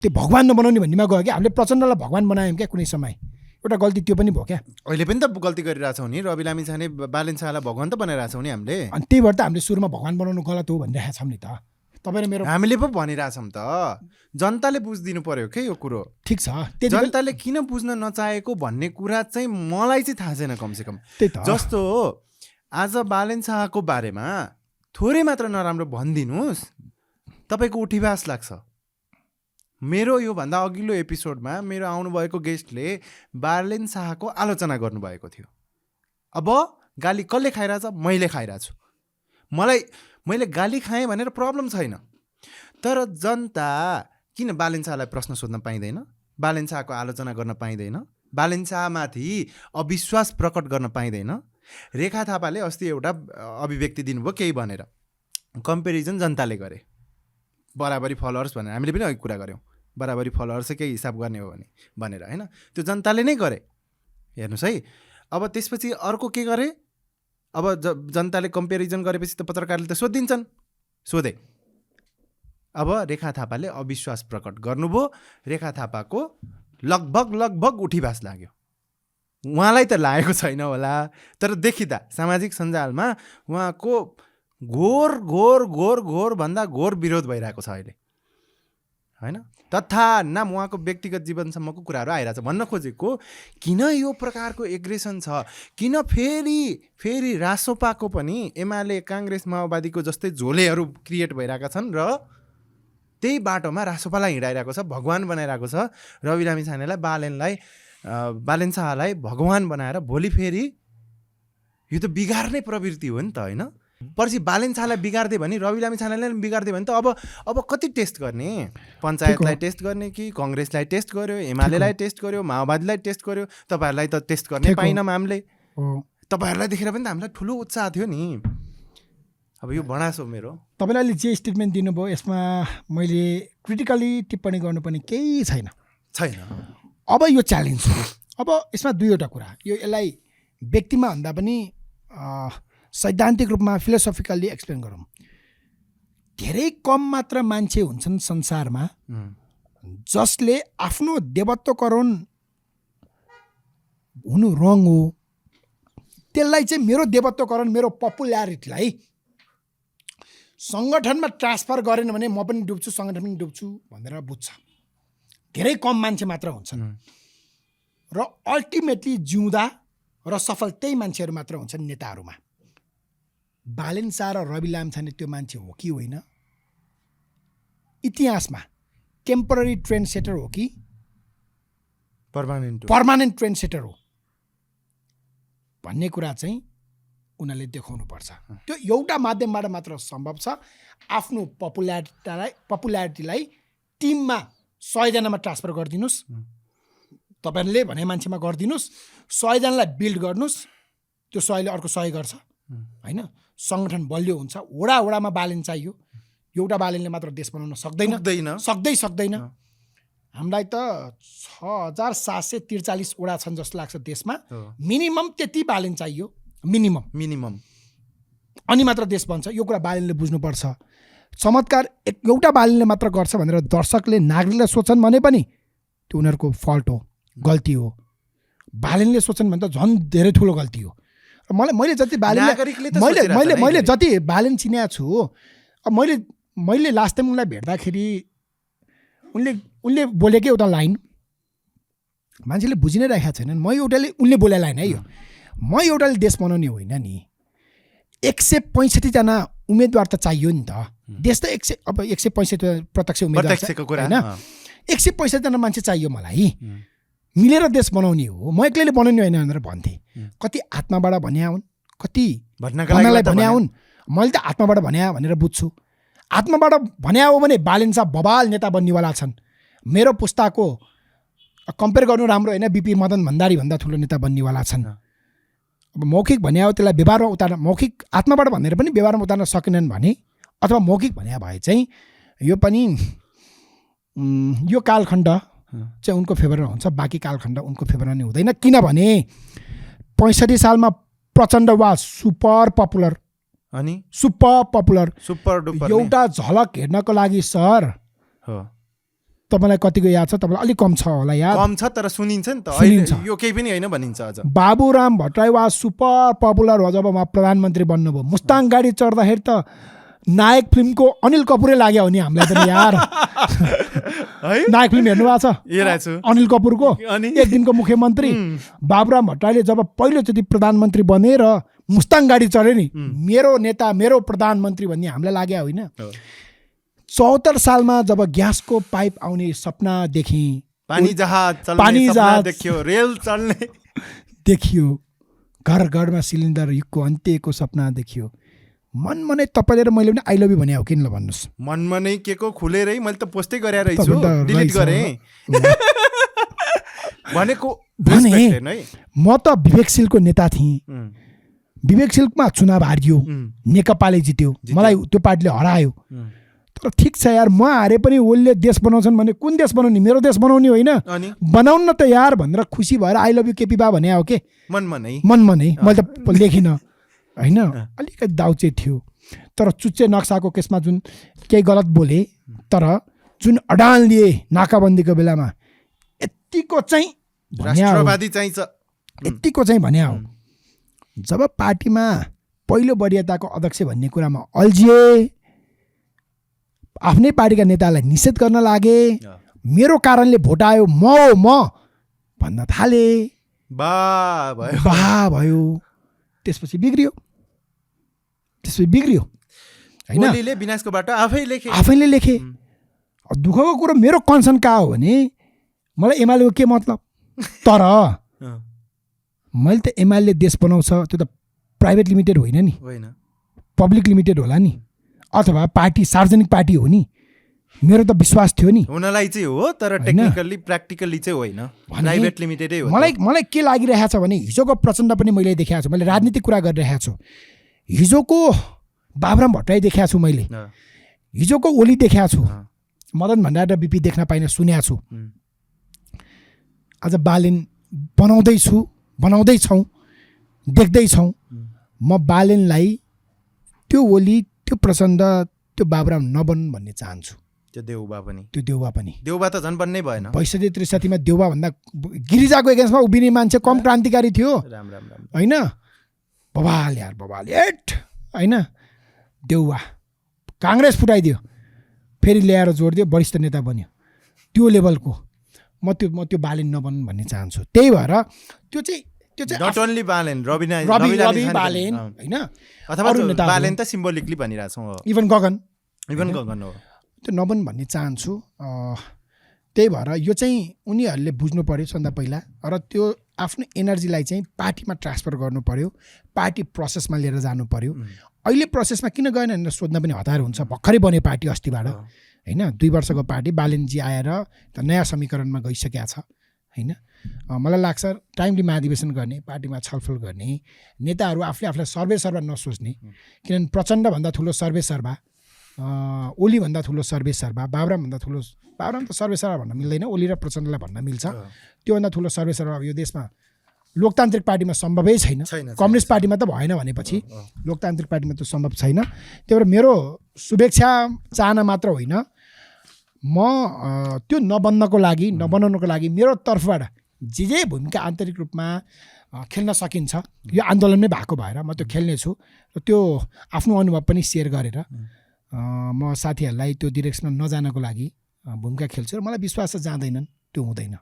त्यो भगवान नबनाउने भन्नेमा गयो क्या। हामीले प्रचण्डलाई भगवान बनायौँ क्या कुनै समय, एउटा गल्ती त्यो पनि भयो क्या। अहिले पनि त गल्ती गरिरहेछौँ नि, रवि लामिछाने बालेन शाहलाई भगवान त बनाइरहेछौँ नि हामीले। अनि त्यही भएर त हामीले सुरुमा भगवान बनाउनु गलत हो भनिरहेको छौँ नि त। तपाईँ र मेरो हामीले पो भनिरहेछौँ त, जनताले बुझिदिनु पर्यो के यो कुरो। ठिक छ, जनताले किन बुझ्न नचाहेको भन्ने कुरा चाहिँ मलाई चाहिँ थाहा छैन कमसेकम। त्यही त जस्तो आज बालेन शाहको बारेमा थोरै मात्र नराम्रो भनिदिनुहोस्, तपाईँको उठिवास लाग्छ। मेरो योभन्दा अघिल्लो एपिसोडमा मेरो आउनुभएको गेस्टले बालेन शाहको आलोचना गर्नुभएको थियो। अब गाली कसले खाइरहेछ? मैले खाइरहेको छु। मैले गाली खाएँ भनेर प्रब्लम छैन, तर जनता किन बालेन शाहलाई प्रश्न सोध्न पाइँदैन? बालेन शाहको आलोचना गर्न पाइँदैन? बालेन शाहमाथि अविश्वास प्रकट गर्न पाइँदैन? रेखा थापाले अस्ति एउटा अभिव्यक्ति दिनुभयो केही भनेर, कम्पेरिजन जनताले गरे, बराबरी फलोअर्स भनेर। हामीले पनि अघि कुरा गऱ्यौँ, बराबरी फलोअर्स चाहिँ केही हिसाब गर्ने हो भनेर, होइन? त्यो जनताले नै गरे, हेर्नुहोस् है। अब त्यसपछि अर्को के गरे? अब जनताले कम्पेरिजन गरेपछि त पत्रकारले त सोधिदिन्छन्, सोधे। अब रेखा थापाले अविश्वास प्रकट गर्नुभयो, रेखा थापाको लगभग उठिवास लाग्यो। उहाँलाई त लागेको छैन होला, तर देखिदा सामाजिक सञ्जालमा उहाँको घोर भन्दा घोर विरोध भइरहेको छ अहिले, होइन? तथानाम उहाँको व्यक्तिगत जीवनसम्मको कुराहरू आइरहेछ। भन्न खोजेको किन यो प्रकारको एग्रेसन छ, किन फेरि रासोपाको पनि एमाले काङ्ग्रेस माओवादीको जस्तै झोलेहरू क्रिएट भइरहेका छन् र त्यही बाटोमा रासोपालाई हिँडाइरहेको छ, भगवान बनाइरहेको छ। रवि लामिछानेलाई बालेन शाहलाई भगवान बनाएर भोलि फेरि यो त बिगार्ने प्रवृत्ति हो नि त, होइन? पर्सि बालेन शाहलाई बिगार्दै भने रवि लामिछानेलाई बिगार्दै भने त अब कति टेस्ट गर्ने? पञ्चायतलाई टेस्ट गर्ने कि कङ्ग्रेसलाई टेस्ट गर्यो, एमालेलाई टेस्ट गर्यो, माओवादीलाई टेस्ट गर्यो? तपाईँहरूलाई त टेस्ट गर्ने पाइनँ हामीले। तपाईँहरूलाई देखेर पनि त हामीलाई ठुलो उत्साह थियो नि। अब यो भनास हो मेरो। तपाईँले अहिले जे स्टेटमेन्ट दिनुभयो यसमा मैले क्रिटिकली टिप्पणी गर्नुपर्ने केही छैन। अब यो च्यालेन्ज हो। अब यसमा दुईवटा कुरा, यो यसलाई व्यक्तिमा भन्दा पनि सैद्धान्तिक रूपमा फिलोसोफिकल्ली एक्सप्लेन गरौँ। धेरै कम मात्र मान्छे हुन्छन् संसारमा जसले आफ्नो देवत्वकरण हुनु रङ हो, त्यसलाई चाहिँ मेरो देवत्वकरण, मेरो पपुल्यारिटीलाई सङ्गठनमा ट्रान्सफर गरेन भने म पनि डुब्छु, सङ्गठन पनि डुब्छु भनेर बुझ्छ। धेरै कम मान्छे मात्र हुन्छन् र अल्टिमेटली जिउँदा र सफल त्यही मान्छेहरू मात्र हुन्छन् नेताहरूमा। बालेन शाह र रवि लामिछाने त्यो मान्छे हो कि होइन? इतिहासमा टेम्पररी ट्रेन्ड सेटर हो कि पर्मानेन्ट ट्रेन्ड सेटर हो भन्ने कुरा चाहिँ उनीहरूले देखाउनु पर्छ। त्यो एउटा माध्यमबाट मात्र सम्भव छ। आफ्नो पपुल्यारिटीलाई टिममा 100 जनामा ट्रान्सफर गरिदिनुहोस्, तपाईँहरूले भने मान्छेमा गरिदिनुहोस्, 100 जनालाई बिल्ड गर्नुहोस्, त्यो 100ले अर्को 100 गर्छ, होइन? सङ्गठन बलियो हुन्छ। वडामा बालेन चाहियो, एउटा बालेनले मात्र देश बनाउन सक्दैन। हामीलाई त 6743 वडा छन् जस्तो लाग्छ देशमा। मिनिमम त्यति बालेन चाहियो, मिनिमम, अनि मात्र देश बन्छ। यो कुरा बालेनले बुझ्नुपर्छ। चमत्कार एउटा बालेनले मात्र गर्छ भनेर दर्शकले, नागरिकले सोच्छन् भने पनि त्यो उनीहरूको फल्ट हो, गल्ती हो। बालेनले सोच्छन् भने त झन् धेरै ठुलो गल्ती हो। मैले जति मैले जति बालेन चिनेको छु, अब मैले लास्ट टाइम उनलाई भेट्दाखेरि उनले बोलेकै एउटा लाइन मान्छेले बुझि नै राखेको छैनन्। उनले बोले लाइन है यो, म एउटाले देश बनाउने होइन नि। 165 जना उम्मेदवार त चाहियो नि त। देश त 165 प्रत्यक्ष उम्मेदवार होइन, 165 जना मान्छे चाहियो मलाई। मिलेर देश बनाउने हो, म एक्लैले बनाउने होइन भनेर भन्थे। कति आत्माबाट भन्या हुन्, कति भन्नलाई भन्या हुन्। मैले त आत्माबाट भन्या भनेर बुझ्छु। आत्माबाट भन्या हो भने बालेन शाह बबाल नेता बन्नेवाला छन्। मेरो पुस्ताको कम्पेयर गर्नु राम्रो होइन, बिपी मदन भण्डारी भन्दा ठुलो नेता बन्नेवाला छन्। अब मौखिक भन्या हो, त्यसलाई व्यवहारमा उतार्न, मौखिक आत्माबाट भनेर पनि व्यवहारमा उतार्न सकेनन् भने, अथवा मौखिक भन्या भए चाहिँ यो पनि यो कालखण्ड चाहिँ उनको फेभरमा हुन्छ, बाँकी कालखण्ड उनको फेभरमा नै हुँदैन। किनभने 65 सालमा प्रचण्ड वा सुपर पपुलर, एउटा झलक हेर्नको लागि सर तपाईँलाई कतिको याद छ? तपाईँलाई अलिक कम छ होला याद। कम छ तर सुनिन्छ नि त। सुनिन्छ। यो केही पनि होइन भनिन्छ अझ। बाबुराम भट्टराई वा सुपर पपुलर हो जब उहाँ प्रधानमन्त्री बन्नुभयो। मुस्ताङ गाडी चढ्दाखेरि त नायक फिल्मको अनिल कपुरै लाग्यो नि हामीलाई पनि यार। नायक फिल्म हेर्नु भएको छ? हेरेको छु। अनिल कपुरको एक दिनको मुख्यमन्त्री। बाबुराम भट्टराईले जब पहिलोचोटि प्रधानमन्त्री बने र मुस्ताङ गाडी चढ्यो नि, मेरो नेता मेरो प्रधानमन्त्री भन्ने हामीलाई लाग्यो होइन। 74 सालमा जब ग्यासको पाइप आउने सपना देखेँ, पानी जहाज देखियो, रेल चल्ने देखियो, घर घरमा सिलिन्डर युगको अन्त्यको सपना देखियो। मनमनै तपाईँले र मैले पनि आई लभ यु भने हो किन ल भन्नुहोस्। मनमा नै के को खुलेरै मैले त पोस्टै गरे रहेछु, डिलिट गरेँ भनेको भने। म त विवेकशीलको नेता थिएँ। विवेकशीलमा चुनाव हारियो, नेकपाले जित्यो, मलाई त्यो पार्टीले हरायो। तर ठिक छ यार, म हारे पनि ओलीले देश बनाउँछन् भने कुन देश बनाउने? मेरो देश बनाउने होइन, बनाउन न त यार भनेर खुसी भएर आई लभ यु केपी बा भने हो के मनमा नै। मैले त लेखिनँ होइन, अलिकति दाउ चाहिँ थियो। तर चुच्चे नक्साको केसमा जुन केही गलत बोले, तर जुन अडान लिए नाकाबन्दीको बेलामा यत्तिको चाहिँ राष्ट्रवादी चाहिन्छ, यत्तिको चाहिँ भन्या हो। जब पार्टीमा पहिलो वरियताको अध्यक्ष भन्ने कुरामा अल्झिए, आफ्नै पार्टीका नेतालाई निषेध गर्न लागे, मेरो कारणले भोट आयो म भन्न थाले, बा भयो। त्यसपछि बिग्रियो होइन। ओलीले विनाशको बाटो आफैले लेखे। दुःखको कुरो मेरो कन्सर्न कहाँ हो भने मलाई एमालेको के मतलब? तर मैले त एमाले देश बनाउँछ त्यो त प्राइभेट लिमिटेड होइन नि, पब्लिक लिमिटेड होला नि, अथवा पार्टी सार्वजनिक पार्टी हो नि। मेरो त विश्वास थियो नि हुनलाई चाहिँ हो, तर टेक्निकली प्र्याक्टिकली चाहिँ होइन, प्राइभेट लिमिटेडै हो। मलाई के लागिरहेको छ भने हिजोको प्रचण्ड पनि मैले देखाएको छु। मैले राजनीतिक कुरा गरिरहेको छु। हिजोको बाबुराम भट्टराई देखाएको छु, मैले हिजोको ओली देखाएको छु, मदन भण्डारी र बिपी देख्न पाइन सुनेको छु। आज बालेन बनाउँदैछौँ, देख्दैछौँ। म बालेनलाई त्यो ओली, त्यो प्रचण्ड, त्यो बाबुराम नबन्नु भन्ने चाहन्छु। त्यो देउबा पनि देउबा त झन् बन्नै भएन। 62-63 देउबा भन्दा गिरिजाको एगेन्स्टमा उभिने मान्छे कम क्रान्तिकारी थियो होइन। बवाल एट होइन। देउबा काङ्ग्रेस फुटाइदियो, फेरि ल्याएर जोडिदियो, वरिष्ठ नेता बन्यो, त्यो लेभलको। म त्यो बालेन नबन्नु भन्ने चाहन्छु। त्यही भएर त्यो चाहिँ नट ओन्ली बालेन, रवि बालेन होइन, अथवा बालेन त सिम्बोलिकली भनिरहेछौँ, इभन गगन हो, त्यो नबन्नु भन्ने चाहन्छु। त्यही भएर यो चाहिँ उनीहरूले बुझ्नु पर्यो सबभन्दा पहिला, र त्यो आफ्नो एनर्जीलाई चाहिँ पार्टीमा ट्रान्सफर गर्नु पर्यो, पार्टी प्रोसेसमा लिएर जानु पर्यो। अहिले प्रोसेसमा किन गएन भनेर सोध्न पनि हतार हुन्छ। भर्खरै बन्यो पार्टी अस्तिबाट होइन, 2 वर्षको पार्टी। बालेनजी आएर त नयाँ समीकरणमा गइसकेको छ होइन। मलाई लाग्छ टाइमली महाधिवेशन गर्ने, पार्टीमा छलफल गर्ने, नेताहरू आफूलाई सर्वे नसोच्ने। किनभने प्रचण्डभन्दा ठुलो सर्वे सर्वा, ओलीभन्दा ठुलो सर्वे सर्वा, बाबुरामभन्दा ठुलो, बाबुराम त सर्वे सर्वा भन्न मिल्दैन, ओली र प्रचण्डलाई भन्न मिल्छ। त्योभन्दा ठुलो सर्वे सर्वा यो देशमा लोकतान्त्रिक पार्टीमा सम्भवै छैन। कम्युनिस्ट पार्टीमा त भएन भनेपछि लोकतान्त्रिक पार्टीमा त सम्भव छैन। त्यही भएर मेरो शुभेच्छा चाहना मात्र होइन, म त्यो नबन्नको लागि मेरो तर्फबाट जे भूमिका आन्तरिक रूपमा खेल्न सकिन्छ, यो आन्दोलनमै भएको भएर म त्यो खेल्नेछु। र त्यो आफ्नो अनुभव पनि सेयर गरेर म साथीहरूलाई त्यो डिरेक्सनमा नजानको लागि भूमिका खेल्छु। र मलाई विश्वास छ जाँदैनन्, त्यो हुँदैन।